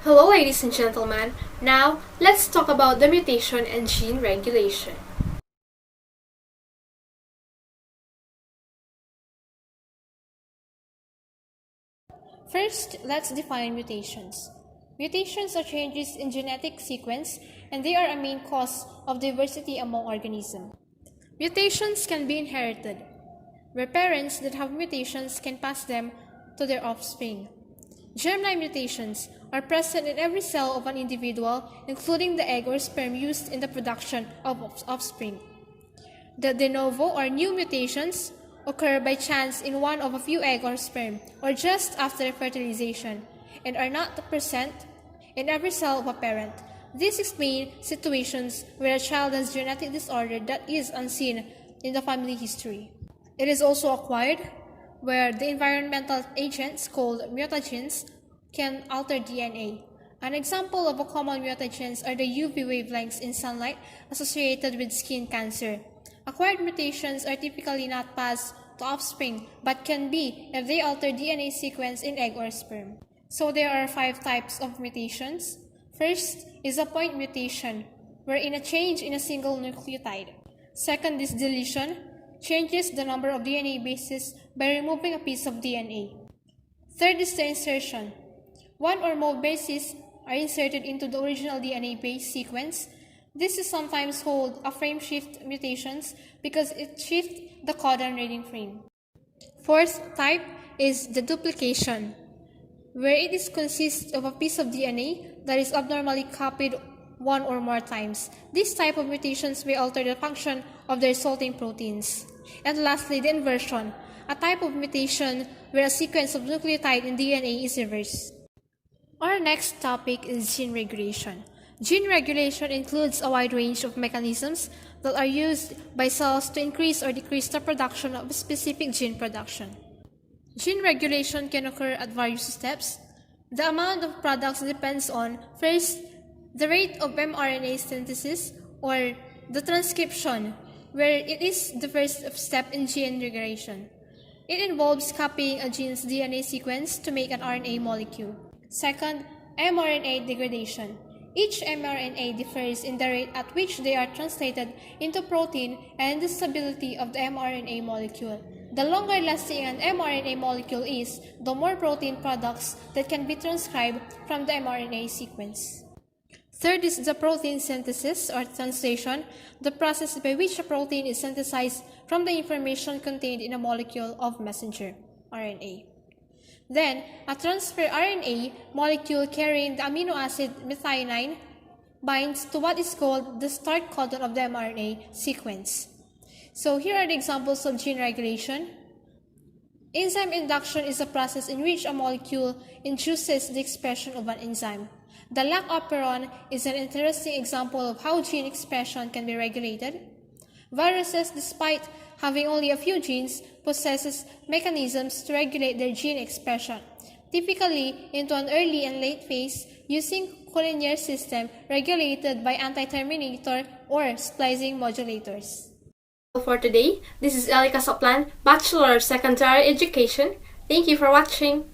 Hello, ladies and gentlemen. Now, let's talk about the mutation and gene regulation. First, let's define mutations. Mutations are changes in genetic sequence, and they are a main cause of diversity among organisms. Mutations can be inherited, where parents that have mutations can pass them to their offspring. Germline mutations are present in every cell of an individual, including the egg or sperm used in the production of offspring. The de novo or new mutations occur by chance in one of a few egg or sperm, or just after fertilization, and are not present in every cell of a parent. This explains situations where a child has genetic disorder that is unseen in the family history. It is also acquired, where the environmental agents called mutagens can alter DNA. An example of a common mutagens are the UV wavelengths in sunlight associated with skin cancer. Acquired mutations are typically not passed to offspring, but can be if they alter DNA sequence in egg or sperm. So there are 5 types of mutations. First is a point mutation, wherein a change in a single nucleotide. Second is deletion, changes the number of DNA bases by removing a piece of DNA. Third is the insertion. One or more bases are inserted into the original DNA base sequence. This is sometimes called a frame shift mutations because it shifts the codon reading frame. Fourth type is the duplication, where it consists of a piece of DNA that is abnormally copied one or more times. This type of mutations may alter the function of the resulting proteins. And lastly, the inversion, a type of mutation where a sequence of nucleotide in DNA is reversed. Our next topic is gene regulation. Gene regulation includes a wide range of mechanisms that are used by cells to increase or decrease the production of a specific gene production. Gene regulation can occur at various steps. The amount of products depends on, first, the rate of mRNA synthesis or the transcription, where it is the first step in gene regulation. It involves copying a gene's DNA sequence to make an RNA molecule. Second, mRNA degradation. Each mRNA differs in the rate at which they are translated into protein and the stability of the mRNA molecule. The longer lasting an mRNA molecule is, the more protein products that can be transcribed from the mRNA sequence. Third is the protein synthesis or translation, the process by which a protein is synthesized from the information contained in a molecule of messenger RNA. Then, a transfer RNA molecule carrying the amino acid methionine binds to what is called the start codon of the mRNA sequence. So here are the examples of gene regulation. Enzyme induction is a process in which a molecule induces the expression of an enzyme. The lack of operon is an interesting example of how gene expression can be regulated. Viruses, despite having only a few genes, possesses mechanisms to regulate their gene expression, typically into an early and late phase using collinear system regulated by anti-terminator or splicing modulators. For today, this is Elika Soplan, Bachelor of Secondary Education. Thank you for watching.